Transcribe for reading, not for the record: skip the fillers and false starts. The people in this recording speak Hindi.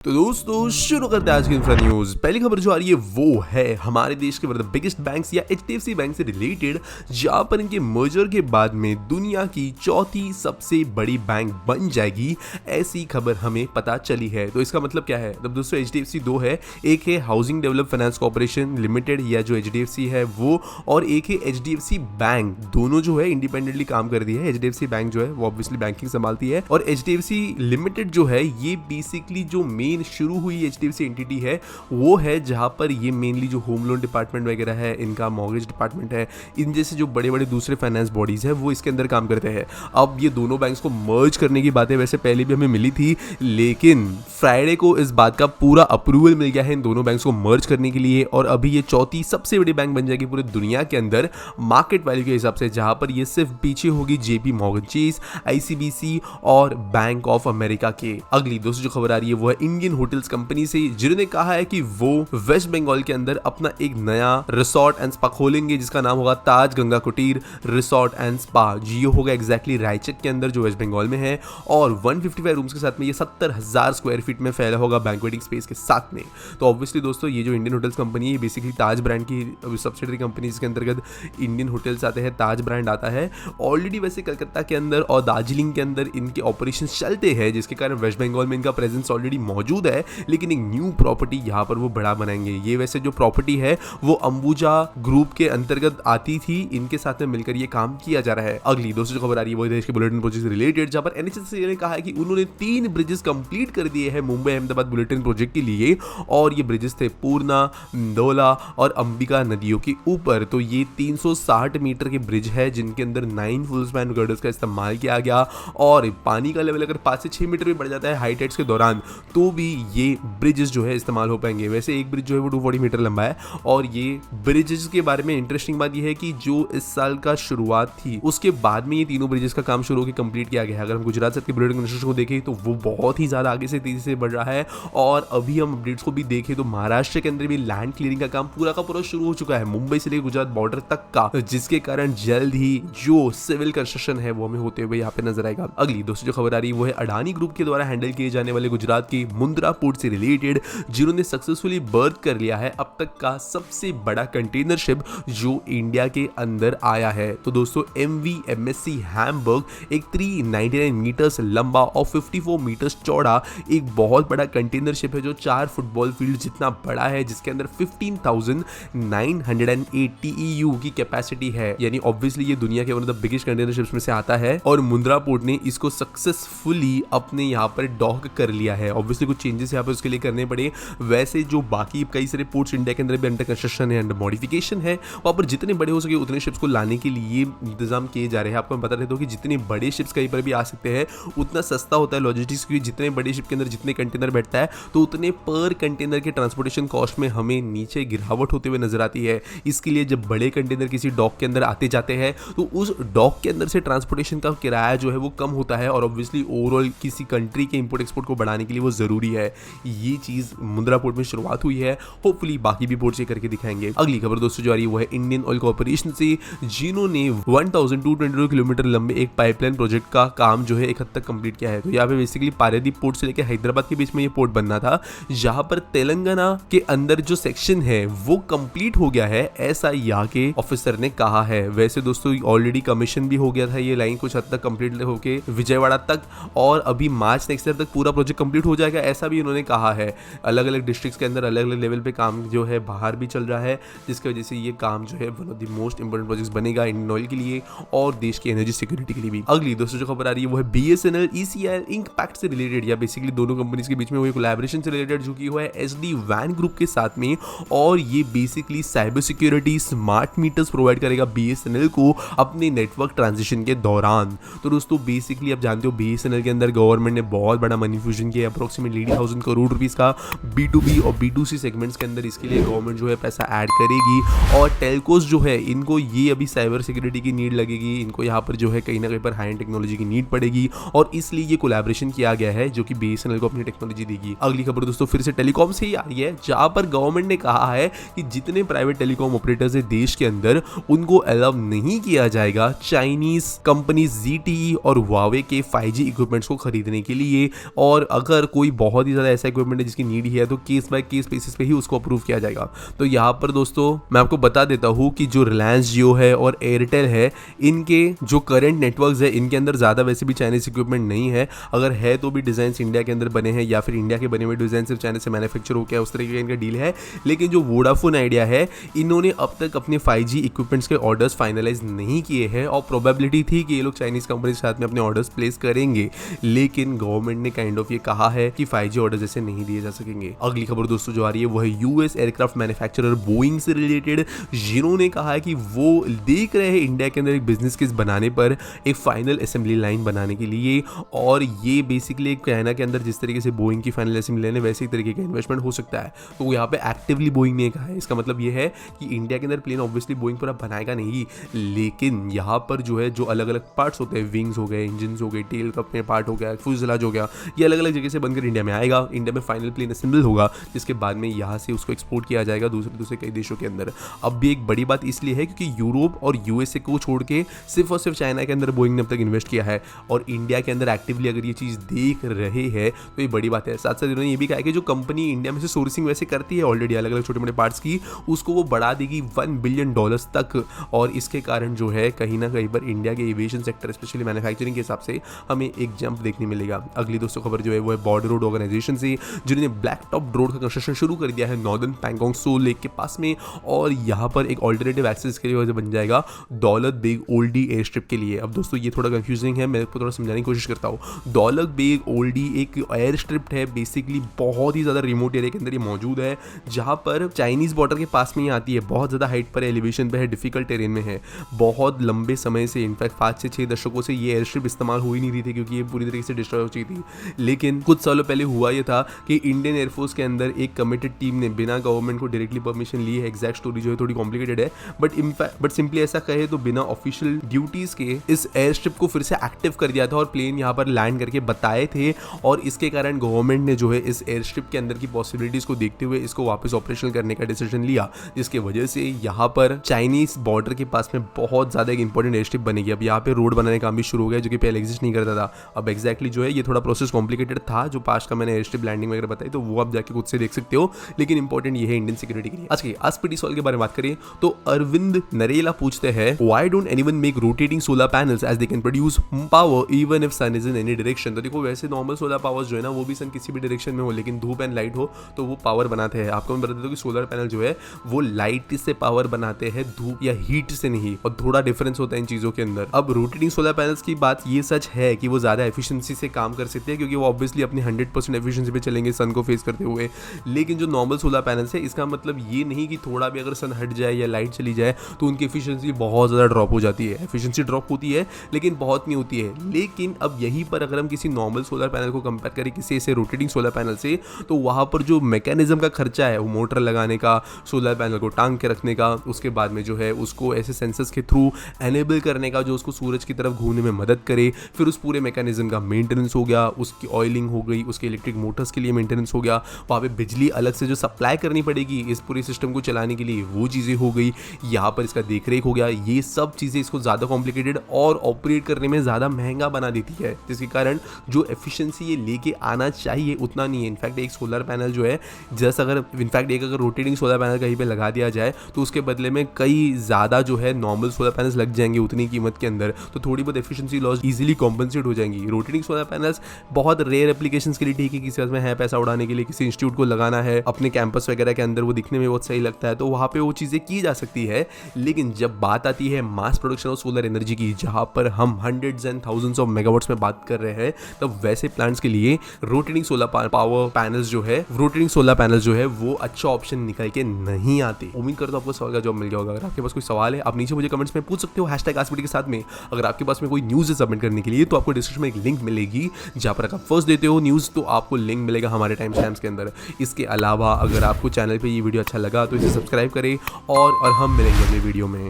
तो दोस्तों शुरू करते हैं आज की इंफ्रा न्यूज। पहली खबर जो आ रही है वो है हमारे देश के बिगेस्ट बैंक्स या एचडीएफसी बैंक से रिलेटेड, जहां पर इनके मर्जर के बाद में दुनिया की चौथी सबसे बड़ी बैंक बन जाएगी, ऐसी खबर हमें पता चली है। तो इसका मतलब क्या है? तब दोस्तों एचडीएफसी दो है, एक है housing develop finance corporation limited या जो एचडीएफसी है वो, और एक है एचडीएफसी बैंक। दोनों जो है इंडिपेंडेंटली काम कर दी है। एचडीएफसी बैंक जो है वो ऑब्वियसली बैंकिंग संभालती है, और एचडीएफसी लिमिटेड जो है ये बेसिकली जो शुरू हुई एचडीएफसी एंटिटी है वो है, जहां पर ये मेनली जो होम लोन डिपार्टमेंट वगैरह है, इनका मॉर्गेज डिपार्टमेंट है, इन जैसे जो बड़े बड़े दूसरे फाइनेंस बॉडीज है वो इसके अंदर काम करते हैं। अब ये दोनों बैंक्स को मर्ज करने की बातें वैसे पहले भी हमें मिली थी, लेकिन फ्राइडे को इस बात का पूरा अप्रूवल मिल गया है इन दोनों बैंक्स को मर्ज करने के लिए, और अभी ये चौथी सबसे बड़ी बैंक बन जाएगी पूरी दुनिया के अंदर मार्केट वैल्यू के हिसाब से, जहां पर ये सिर्फ पीछे होगी जेपी मॉर्गन चेस, आईसीबीसी और बैंक ऑफ अमेरिका के। अगली दोस्तों जो खबर आ रही है वो है इंडियन होटल्स कंपनी से, जिन्होंने कहा है कि वो वेस्ट बंगाल के अंदर अपना एक नया रिसोर्ट एंड स्पा खोलेंगे, जिसका नाम होगा ताज गंगा कुटीर रिसोर्ट एंड स्पा। जियो होगा एग्जैक्टली रायचक के अंदर जो वेस्ट बंगाल में है, और 155 रूम्स के साथ में ये 70,000 स्क्वायर फीट में फैला होगा बैंक्वेटिंग स्पेस के साथ में। तो ऑब्वियसली दोस्तों ये जो इंडियन होटल्स कंपनी है बेसिकली ताज ब्रांड की सब्सिडरी कंपनी, जिसके अंतर्गत इंडियन होटल्स आते हैं, ताज ब्रांड आता है। ऑलरेडी वैसे कलकत्ता के अंदर और दार्जिलिंग के अंदर इनके ऑपरेशन चलते हैं, जिसके कारण वेस्ट बंगाल में इनका प्रेजेंस ऑलरेडी मौजूद है, लेकिन एक न्यू प्रॉपर्टी यहाँ पर वो बड़ा बनाएंगे। ये वैसे जो प्रॉपर्टी है वो अंबुजा ग्रुप के अंतर्गत आती थी, इनके साथ में मिलकर ये काम किया जा रहा है। अगली दोस्तों जो खबर आ रही है वो देश के बुलेटिन प्रोजेक्ट से रिलेटेड, जहां पर एनएचएससी ने कहा है कि उन्होंने 3 ब्रिजेस कंप्लीट कर दिए हैं मुंबई अहमदाबाद बुलेटिन प्रोजेक्ट के लिए, और ये ब्रिजेस थे पूर्णा, डोला और अंबिका नदियों के ऊपर। तो ये 360 मीटर के ब्रिज है, जिनके अंदर 9 फुल स्पैन गर्डर्स का इस्तेमाल किया गया, और पानी का लेवल अगर 5 से 6 मीटर भी बढ़ जाता है हाई टाइड्स के दौरान, तो भी ये ब्रिजेस जो है इस्तेमाल हो पाएंगे। वैसे एक ब्रिज जो है वो 240 मीटर लंबा है, और ये ब्रिजेस के बारे में इंटरेस्टिंग बात ये है कि जो इस साल का शुरुआत थी उसके बाद में ये तीनों ब्रिजेस का काम शुरू होकर कंप्लीट किया गया है। अगर हम गुजरात से बुलेटिन कंस्ट्रक्शन को देखें तो वो बहुत ही ज्यादा आगे से तेजी से बढ़ रहा है, और अभी हम अपडेट्स को भी देखें तो महाराष्ट्र के अंदर भी लैंड क्लियरिंग का काम पूरा का पूरा शुरू हो चुका है, मुंबई से लेकर गुजरात बॉर्डर तक का, जिसके कारण जल्द ही जो सिविल कंस्ट्रक्शन है वो हमें होते हुए यहाँ पे नजर आएगा। अगली दोस्तों जो खबर आ रही है वो है अडानी ग्रुप के द्वारा हैंडल किए जाने वाले गुजरात के मुंद्रा पोर्ट से रिलेटेड, जिन्होंने सक्सेसफुली बर्थ कर लिया है अब तक का सबसे बड़ा कंटेनर शिप जो इंडिया के अंदर आया है। तो दोस्तों MV MSC हैम्बर्ग एक 399 मीटर्स लंबा और 54 मीटर्स चौड़ा एक बहुत बड़ा कंटेनर शिप है, जो 4 फुटबॉल फील्ड जितना बड़ा है, जिसके अंदर 15,980 TEU की कैपेसिटी है। यानी ऑब्वियसली ये दुनिया के one of the biggest container ships में से आता है, और मुंद्रा पोर्ट ने इसको सक्सेसफुली अपने यहाँ पर डॉक कर लिया है। ऑब्वियसली कुछ चेंजेस यहाँ पर उसके लिए करने पड़े, वैसे जो बाकी कई सारे पोर्ट्स इंडिया के अंदर भी अंडर कंस्ट्रक्शन है, अंडर मॉडिफिकेशन है, वहां पर जितने बड़े हो सके उतने शिप्स को लाने के लिए इंतजाम किए जा रहे हैं। आपको मैं बता देता हूं कि जितने बड़े शिप्स कहीं पर भी आ सकते हैं उतना सस्ता होता है लॉजिस्टिक्स, क्योंकि जितने बड़े शिप के अंदर जितने कंटेनर बैठता है तो उतने पर कंटेनर के ट्रांसपोर्टेशन कॉस्ट में हमें नीचे गिरावट होते हुए नजर आती है। इसके लिए जब बड़े कंटेनर किसी डॉक के अंदर आते जाते हैं तो उस डॉक के अंदर से ट्रांसपोर्टेशन का किराया जो है वो कम होता है, और ऑब्वियसली ओवरऑल किसी कंट्री के इंपोर्ट एक्सपोर्ट को बढ़ाने के लिए वो जरूरी है। ये चीज मुंद्रा पोर्ट में शुरुआत हुई है, होपफुली बाकी भी पोर्ट से करके दिखाएंगे। अगली खबर दोस्तों जो आ रही है वो है इंडियन ऑयल कॉर्पोरेशन से, जिन्होंने 1222 किलोमीटर लंबे एक पाइपलाइन प्रोजेक्ट का काम जो है एक हद तक कंप्लीट किया है। तो यहाँ पे बेसिकली पारादीप पोर्ट से लेकर हैदराबाद के बीच में ये पोर्ट बनना था, जहां पर तेलंगाना के अंदर जो सेक्शन है वो कंप्लीट हो गया है, ऐसा यहाँ के ऑफिसर ने कहा है। वैसे दोस्तों ऑलरेडी कमीशन भी हो गया था ये लाइन कुछ हद तक कंप्लीट होके विजयवाड़ा तक, और अभी मार्च नेक्स्ट ईयर तक पूरा प्रोजेक्ट कंप्लीट हो जाएगा, ऐसा भी उन्होंने कहा है। अलग अलग डिस्ट्रिक्ट्स के अंदर अलग अलग लेवल पे काम जो है बाहर भी चल रहा है, जिसकी वजह से ये काम जो है one of the most important projects बनेगा इंडियन ऑयल के लिए और देश की एनर्जी सिक्योरिटी के लिए भी। अगली दोस्तों जो खबर आ रही है वो है BSNL ECL इंक पैक्ट से रिलेटेड, या बेसिकली दोनों कंपनीज के बीच में वो कोलैबोरेशन से रिलेटेड जो कि हुआ है SD WAN ग्रुप के साथ में, और ये basically cyber security smart meters provide करेगा BSNL को अपने नेटवर्क ट्रांजिशन के दौरान। तो दोस्तों बेसिकली आप जानते हो BSNL के अंदर गवर्नमेंट ने बहुत बड़ा मनी फ्यूजन किया, अप्रोक्सीमेटली 80,000 करोड़ रुपीस का B2B और B2C सेगमेंट्स के अंदर इसके लिए गवर्नमेंट जो है पैसा ऐड करेगी, और टेलकोस जो है इनको ये अभी साइबर सिक्योरिटी की नीड लगेगी, इनको यहाँ पर जो है कहीं ना कहीं पर हाई एंड टेक्नोलॉजी की नीड पड़ेगी, और इसलिए ये कोलैबोरेशन किया गया है जो कि BSNL को अपनी टेक्नोलॉजी देगी। अगली खबर दोस्तों फिर से टेलीकॉम से ही आ रही है, जहां पर गवर्नमेंट ने कहा है कि जितने प्राइवेट टेलीकॉम ऑपरेटर्स है देश के अंदर उनको अलाउ नहीं किया जाएगा चाइनीज कंपनी ZTE और Huawei के 5G इक्विपमेंट्स को खरीदने के लिए, और अगर कोई बहुत ही ज़्यादा ऐसा इक्विपमेंट है जिसकी नीड ही है, तो केस बाय केस बेसिस पे ही उसको अप्रूव किया जाएगा। तो यहाँ पर दोस्तों मैं आपको बता देता हूँ कि जो रिलायंस जियो है और एयरटेल है, इनके जो करंट नेटवर्क्स है इनके अंदर ज़्यादा वैसे भी चाइनीज इक्विपमेंट नहीं है। अगर है तो भी डिज़ाइन इंडिया के अंदर बने हैं या फिर इंडिया के बने हुए डिज़ाइन सिर्फ चाइना से मैन्युफैक्चर हो गया, उस तरीके का इनका डील है। लेकिन जो वोडाफोन आइडिया है, इन्होंने अब तक अपने 5G इक्विपमेंट्स के ऑर्डर्स फाइनलाइज नहीं किए हैं और प्रोबेबिलिटी थी कि ये लोग चाइनीज कंपनी के साथ में अपने ऑर्डर्स प्लेस करेंगे, लेकिन गवर्नमेंट ने काइंड ऑफ ये कहा है कि 5G ऑर्डर्स ऐसे नहीं दिए जा सकेंगे। अगली खबर दोस्तों जो आ रही है वो है यूएस एयरक्राफ्ट मैन्युफैक्चरर बोइंग से रिलेटेड, जिन्होंने कहा है कि वो देख रहे हैं इंडिया के अंदर एक बिजनेस केस बनाने पर एक फाइनल असेंबली लाइन बनाने के लिए। और ये बेसिकली चाइना के अंदर जिस तरीके से बोइंग की फाइनल असेंबली लाइन है वैसे ही तरीके का इन्वेस्टमेंट हो सकता है। तो यहाँ पे एक्टिवली बोइंग ने कहा है, इसका मतलब ये है कि इंडिया के अंदर प्लेन ऑब्वियसली बोइंग पूरा बनाएगा नहीं, लेकिन यहाँ पर जो है जो अलग अलग पार्ट्स होते हैं, विंग्स हो गए, इंजन हो गए, टेल का पार्ट हो गया, फ्यूजलाज हो गया, ये अलग अलग जगह से बनकर इंडिया में आएगा। इंडिया में फाइनल प्लेन असेंबल होगा, जिसके बाद में यहाँ से उसको एक्सपोर्ट किया जाएगा दूसरे कई देशों के अंदर। अब भी एक बड़ी बात इसलिए है क्योंकि यूरोप और यूएसए को छोड़ के सिर्फ और सिर्फ चाइना के अंदर बोइंग ने अब तक इन्वेस्ट किया है, और इंडिया के अंदर एक्टिवली अगर ये चीज़ देख रहे हैं तो ये बड़ी बात है। साथ साथ इन्होंने ये भी कहा कि जो कंपनी इंडिया में से सोर्सिंग वैसे करती है ऑलरेडी अलग अलग छोटे मोटे पार्ट्स की, उसको वो बढ़ा देगी $1 बिलियन तक, और इसके कारण जो है कहीं ना कहीं पर इंडिया के एविएशन सेक्टर स्पेशली मैन्युफैक्चरिंग के हिसाब से हमें एक जंप देखने मिलेगा। अगली दोस्तों खबर जो है वो है बॉर्डर रोड ऑर्गेनाइजेशन से, जिन्होंने ब्लैक टॉप रोड का कंस्ट्रक्शन शुरू कर दिया है नॉर्दर्न पैंगोंग सो लेक के पास में, और यहाँ पर एक ऑल्टरनेटिव एक्सेस के लिए वजह बन जाएगा दौलत बेग ओल्डी एयर स्ट्रिप के लिए। अब दोस्तों ये थोड़ा कंफ्यूजिंग है, मैं आपको थोड़ा समझाने की कोशिश करता हूँ। दौलत बेग ओल्डी एक एयर स्ट्रिप है, बेसिकली बहुत ही ज़्यादा रिमोट एरिया के अंदर ये मौजूद है, जहाँ पर चाइनीज़ बॉर्डर के पास में ही आती है, बहुत ज़्यादा हाइट पर एलिवेशन पे है, डिफिकल्ट टेरेन में है। बहुत लंबे समय से, इनफैक्ट 5 से 6 दशकों से ये एयर स्ट्रिप इस्तेमाल हो ही नहीं रही थी क्योंकि ये पूरी तरीके से डिस्ट्रॉय हो चुकी थी। लेकिन कुछ सालों पहले हुआ ये था कि इंडियन एयरफोर्स के अंदर एक कमिटेड टीम ने बिना गवर्नमेंट को डायरेक्टली परमिशन ली है, एग्जैक्ट स्टोरी जो है थोड़ी कॉम्प्लिकेटेड है, बट सिंपली ऐसा कहे तो बिना ऑफिशियल ड्यूटीज के इस एयर स्ट्रिप को फिर से एक्टिव कर दिया था और प्लेन यहाँ पर लैंड करके बताए थे, और इसके कारण गवर्नमेंट ने जो है इस एयर स्ट्रिप के अंदर की पॉसिबिलिटीज को देखते हुए इसको वापस ऑपरेशनल करने का डिसीजन लिया, जिसकी वजह से यहाँ पर चाइनीज बॉर्डर के पास में बहुत ज्यादा एक इंपॉर्टेंट एयर स्ट्रिप बनेगी। अब यहाँ पे रोड बनाने का काम भी शुरू हो गया जो कि पहले एग्जिस्ट नहीं करता था। अब एक्जैक्टली जो है ये थोड़ा प्रोसेस कॉम्प्लिकेटेड था, जो पास का मैंने एयर स्ट्रिप लैंडिंग वगैरह बताई, तो वो आप जाके खुद से देख सकते हो, लेकिन इंपॉर्टेंट ये है इंडियन सिक्योरिटी के लिए। आज के आस्पिटी सॉल के बारे में बात करें तो अरविंद नरेला पूछते हैं, why don't anyone make rotating solar panels as they can produce power even if sun is in any direction. तो देखो वैसे नॉर्मल सोलर पावर्स जो है ना वो भी सन किसी भी डायरेक्शन में हो, लेकिन धूप एंड लाइट हो तो वो पावर बनाते हैं। आपको मैं बता देता हूँ कि सोलर पैनल जो है वो लाइट से पावर बनाते हैं, धूप या हीट से नहीं, और थोड़ा डिफरेंस होता है इन चीजों के अंदर। अब रोटेटिंग सोलर पैनल्स की बात ये सच है कि वो ज्यादा एफिशिएंसी से काम कर सकते हैं क्योंकि वो ऑब्वियसली अपनी 100% एफिशिएंसी पे चलेंगे सन को फेस करते हुए। लेकिन जो नॉर्मल सोलर पैनल्स है इसका मतलब ये नहीं कि थोड़ा भी अगर सन हट जाए या लाइट चली जाए तो उनकी एफिशिएंसी बहुत ज्यादा ड्रॉप हो जाती है। एफिशिएंसी ड्रॉप होती है लेकिन बहुत नहीं होती है। लेकिन अब यहीं पर अगर हम किसी नॉर्मल सोलर पैनल को कंपेयर करें किसी ऐसे रोटेटिंग सोलर पैनल से, तो वहां पर जो मैकेनिज्म का खर्चा है, वो मोटर लगाने का, सोलर पैनल को टांग के रखने का, उसके बाद में जो है उसको ऐसे सेंसर्स के थ्रू एनेबल करने का जो उसको सूरज की तरफ घूमने में मदद करे, फिर उस पूरे मैकेनिज्म का मेंटेनेंस हो गया, उसकी ऑयलिंग हो गई, उसके इलेक्ट्रिक मोटर्स के लिए मेंटेनेंस हो गया, वहाँ पे बिजली अलग से जो सप्लाई करनी पड़ेगी इस पूरे सिस्टम को चलाने के लिए, वो चीज़ें हो गई, यहाँ पर इसका देखरेख हो गया। ये सब चीज़ें इसको ज़्यादा कॉम्प्लिकेटेड और ऑपरेट करने में ज़्यादा महंगा बना देती है, जिसके कारण जो एफिशिएंसी ये लेके आना चाहिए उतना नहीं है। इनफैक्ट एक सोलर पैनल जो है जैसे अगर रोटेटिंग सोलर पैनल कहीं पे लगा दिया जाए तो उसके बदले में कई ज़्यादा जो है नॉर्मल सोलर पैनल्स लग जाएंगे उतनी कीमत के अंदर, तो थोड़ी बहुत एफिशिएंसी लॉस इजीली कॉम्पनसेट हो जाएंगी। रोटेटिंग सोलर पैनल्स बहुत रेयर एप्लीकेशंस के लिए ठीक है, किसी में है पैसा उड़ाने के लिए, किसी इंस्टीट्यूट को लगाना है अपने कैंपस वगैरह के अंदर, वो दिखने में बहुत सही लगता है तो वहाँ पे वो चीज़ें की जा सकती है। लेकिन जब बात आती है mass production of solar energy की, जहाँ पर हम hundreds and thousands of megawatts में बात कर रहे हैं, तब वैसे प्लांट्स के लिए रोटेटिंग सोलर पावर पैनल्स जो है वो अच्छा ऑप्शन निकल के नहीं आते। उम्मीद करता हूं आपको सवाल का जवाब मिल गया होगा। अगर आपके पास कोई सवाल है आप नीचे मुझे कमेंट्स में पूछ सकते हो #आस्पिटी के साथ में। अगर आपके पास में कोई न्यूज़ है सबमिट करने के लिए तो आपको डिस्क्रिप्शन में एक लिंक मिलेगी, जहाँ पर अगर आप फर्स्ट देते हो न्यूज़ तो आपको लिंक मिलेगा हमारे टाइम स्टैम्प्स के अंदर। इसके अलावा अगर आपको चैनल पर ये वीडियो अच्छा लगा तो इसे सब्सक्राइब करें और हम मिलेंगे अगले वीडियो में।